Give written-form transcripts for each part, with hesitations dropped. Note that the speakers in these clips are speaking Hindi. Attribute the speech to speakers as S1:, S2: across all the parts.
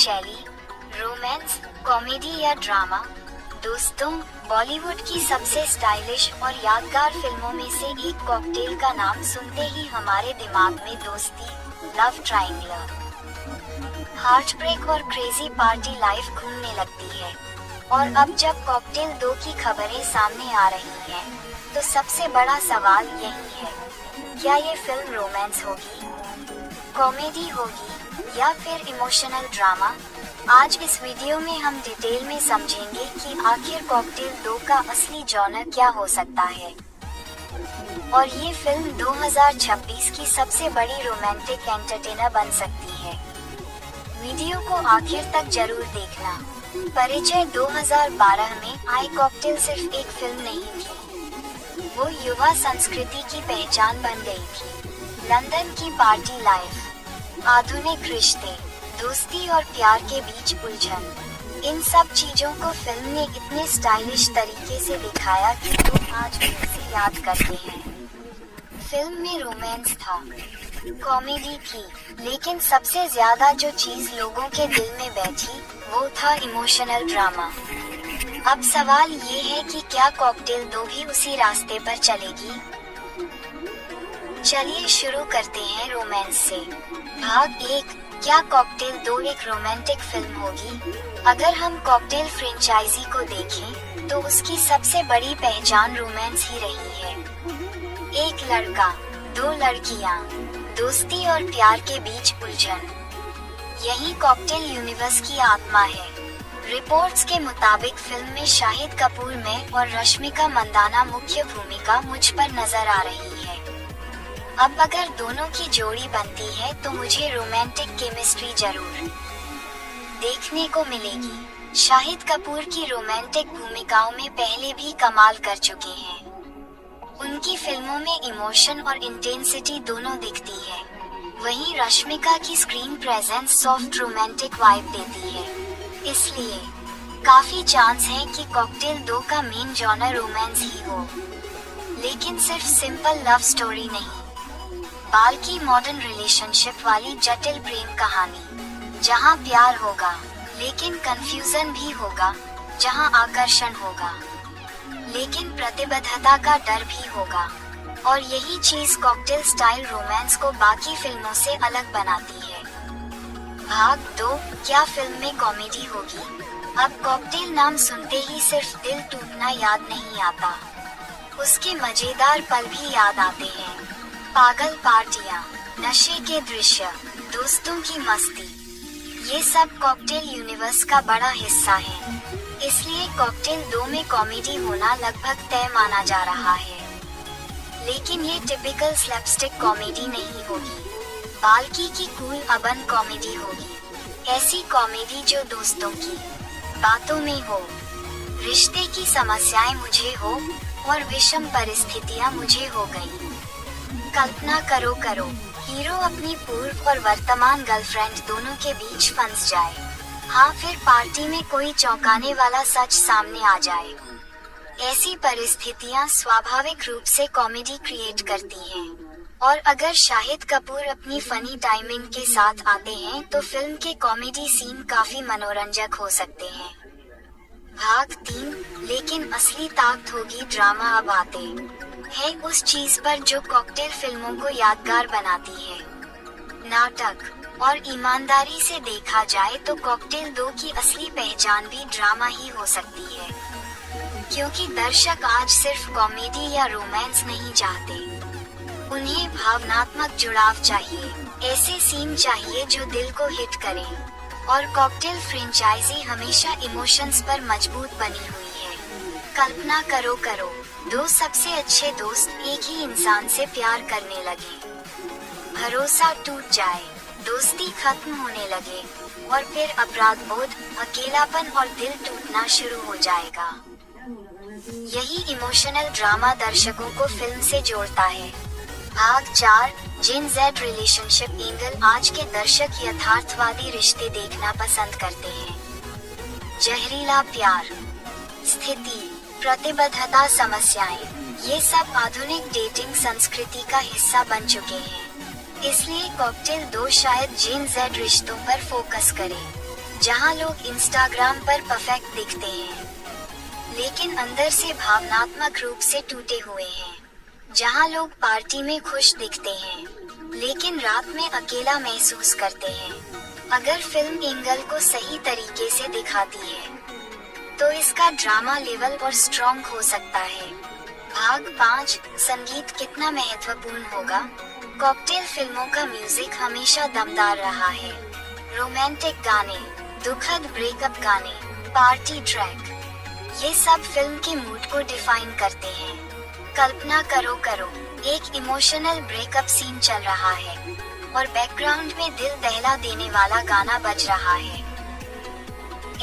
S1: शैली, रोमांस, कॉमेडी या ड्रामा। दोस्तों, बॉलीवुड की सबसे स्टाइलिश और यादगार फिल्मों में से एक कॉकटेल का नाम सुनते ही हमारे दिमाग में दोस्ती, लव ट्रायंगल, हार्ट ब्रेक और क्रेजी पार्टी लाइफ घूमने लगती है। और अब जब कॉकटेल 2 की खबरें सामने आ रही हैं, तो सबसे बड़ा सवाल यही है, क्या ये फिल्म रोमांस होगी, कॉमेडी होगी या फिर इमोशनल ड्रामा? आज इस वीडियो में हम डिटेल में समझेंगे कि आखिर कॉकटेल 2 का असली जॉनर क्या हो सकता है और ये फिल्म 2026 की सबसे बड़ी रोमांटिक एंटरटेनर बन सकती है। वीडियो को आखिर तक जरूर देखना। परिचय 2012 में आई कॉकटेल सिर्फ एक फिल्म नहीं थी, वो युवा संस्कृति की पहचान बन गई थी। लंदन की पार्टी लाइफ, आधुनिक रिश्ते, दोस्ती और प्यार के बीच उलझन, इन सब चीजों को फिल्म ने इतने स्टाइलिश तरीके से दिखाया कि लोग आज भी उसे याद करते हैं। फिल्म में रोमांस था, कॉमेडी थी, लेकिन सबसे ज्यादा जो चीज लोगों के दिल में बैठी वो था इमोशनल ड्रामा। अब सवाल ये है कि क्या कॉकटेल 2 भी उसी रास्ते पर चलेगी? चलिए शुरू करते हैं रोमांस से। भाग 1, क्या कॉकटेल 2 एक रोमांटिक फिल्म होगी? अगर हम कॉकटेल फ्रेंचाइजी को देखें, तो उसकी सबसे बड़ी पहचान रोमांस ही रही है। एक लड़का, 2 लड़कियां, दोस्ती और प्यार के बीच उलझन, यही कॉकटेल यूनिवर्स की आत्मा है। रिपोर्ट्स के मुताबिक फिल्म में शाहिद कपूर में और रश्मिका मंदाना मुख्य भूमिका मुझ पर नजर आ रही है। अब अगर दोनों की जोड़ी बनती है तो मुझे रोमांटिक केमिस्ट्री जरूर देखने को मिलेगी। शाहिद कपूर की रोमांटिक भूमिकाओं में पहले भी कमाल कर चुके हैं। उनकी फिल्मों में इमोशन और इंटेंसिटी दोनों दिखती है। वहीं रश्मिका की screen presence soft romantic vibe देती है। इसलिए काफी चांस है कि कॉकटेल 2 का मेन जॉनर रोमांस ही हो, लेकिन सिर्फ सिंपल लव स्टोरी नहीं, बल्कि मॉडर्न रिलेशनशिप वाली जटिल प्रेम कहानी, जहां प्यार होगा लेकिन कंफ्यूजन भी होगा, जहां आकर्षण होगा लेकिन प्रतिबद्धता का डर भी होगा। और यही चीज कॉकटेल स्टाइल रोमांस को बाकी फिल्मों से अलग बनाती है। भाग 2, क्या फिल्म में कॉमेडी होगी? अब कॉकटेल नाम सुनते ही सिर्फ दिल टूटना याद नहीं आता, उसके मजेदार पल भी याद आते हैं। पागल पार्टियां, नशे के दृश्य, दोस्तों की मस्ती, ये सब कॉकटेल यूनिवर्स का बड़ा हिस्सा है। इसलिए कॉकटेल 2 में कॉमेडी होना लगभग तय माना जा रहा है। लेकिन ये टिपिकल स्लैपस्टिक कॉमेडी नहीं होगी, बल्कि की कूल अर्बन कॉमेडी होगी। ऐसी कॉमेडी जो दोस्तों की बातों में हो, रिश्ते की समस्याएं मुझे हो और विषम परिस्थितियां मुझे हो गई। कल्पना करो हीरो अपनी पूर्व और वर्तमान गर्लफ्रेंड दोनों के बीच फंस जाए। हाँ, फिर पार्टी में कोई चौंकाने वाला सच सामने आ जाए। ऐसी परिस्थितियां स्वाभाविक रूप से कॉमेडी क्रिएट करती हैं। और अगर शाहिद कपूर अपनी फनी टाइमिंग के साथ आते हैं तो फिल्म के कॉमेडी सीन काफी मनोरंजक हो सकते हैं। भाग 3, लेकिन असली ताकत होगी ड्रामा। अब आते हैं उस चीज पर जो कॉकटेल फिल्मों को यादगार बनाती है, नाटक। और ईमानदारी से देखा जाए तो कॉकटेल 2 की असली पहचान भी ड्रामा ही हो सकती है, क्योंकि दर्शक आज सिर्फ कॉमेडी या रोमांस नहीं चाहते, उन्हें भावनात्मक जुड़ाव चाहिए। ऐसे सीन चाहिए जो दिल को हिट करें। और कॉकटेल फ्रेंचाइजी हमेशा इमोशंस पर मजबूत बनी हुई है। कल्पना करो 2 सबसे अच्छे दोस्त एक ही इंसान से प्यार करने लगे, भरोसा टूट जाए, दोस्ती खत्म होने लगे और फिर अपराध बोध, अकेलापन और दिल टूटना शुरू हो जाएगा। यही इमोशनल ड्रामा दर्शकों को फिल्म से जोड़ता है। भाग 4, जेन जेड रिलेशनशिप एंगल। आज के दर्शक यथार्थवादी रिश्ते देखना पसंद करते हैं। जहरीला प्यार, स्थिति, प्रतिबद्धता, समस्याएं, ये सब आधुनिक डेटिंग संस्कृति का हिस्सा बन चुके हैं। इसलिए कॉकटेल 2 शायद जेन जेड रिश्तों पर फोकस करे। जहां लोग इंस्टाग्राम पर परफेक्ट दिखते हैं लेकिन अंदर से भावनात्मक रूप से टूटे हुए हैं, जहां लोग पार्टी में खुश दिखते हैं लेकिन रात में अकेला महसूस करते हैं। अगर फिल्म एंगल को सही तरीके से दिखाती है तो इसका ड्रामा लेवल और स्ट्रॉन्ग हो सकता है। भाग 5, संगीत कितना महत्वपूर्ण होगा। कॉकटेल फिल्मों का म्यूजिक हमेशा दमदार रहा है। रोमांटिक गाने, दुखद ब्रेकअप गाने, पार्टी ट्रैक, ये सब फिल्म के मूड को डिफाइन करते हैं। कल्पना करो एक इमोशनल ब्रेकअप सीन चल रहा है और बैकग्राउंड में दिल दहला देने वाला गाना बज रहा है।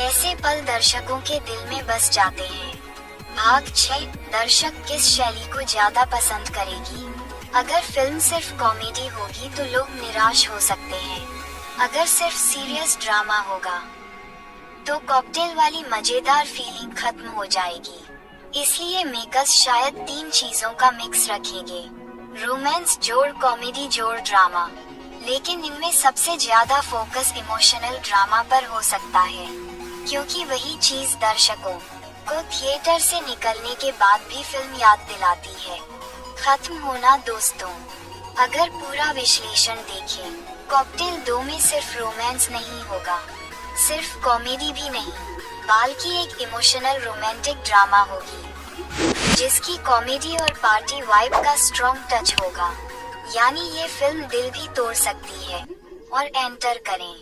S1: ऐसे पल दर्शकों के दिल में बस जाते हैं। भाग 6, दर्शक किस शैली को ज्यादा पसंद करेगी। अगर फिल्म सिर्फ कॉमेडी होगी तो लोग निराश हो सकते हैं। अगर सिर्फ सीरियस ड्रामा होगा तो कॉकटेल वाली मजेदार फीलिंग खत्म हो जाएगी। इसलिए मेकर्स शायद 3 चीजों का मिक्स रखेंगे, रोमांस जोड़ कॉमेडी जोड़ ड्रामा, लेकिन इनमें सबसे ज्यादा फोकस इमोशनल ड्रामा पर हो सकता है, क्योंकि वही चीज दर्शकों को थिएटर से निकलने के बाद भी फिल्म याद दिलाती है। खत्म होना दोस्तों, अगर पूरा विश्लेषण देखें, कॉकटेल 2 में सिर्फ रोमांस नहीं होगा, सिर्फ कॉमेडी भी नहीं, बल्कि एक इमोशनल रोमांटिक ड्रामा होगी जिसकी कॉमेडी और पार्टी वाइब का स्ट्रॉन्ग टच होगा। यानी ये फिल्म दिल भी तोड़ सकती है और एंटर करें।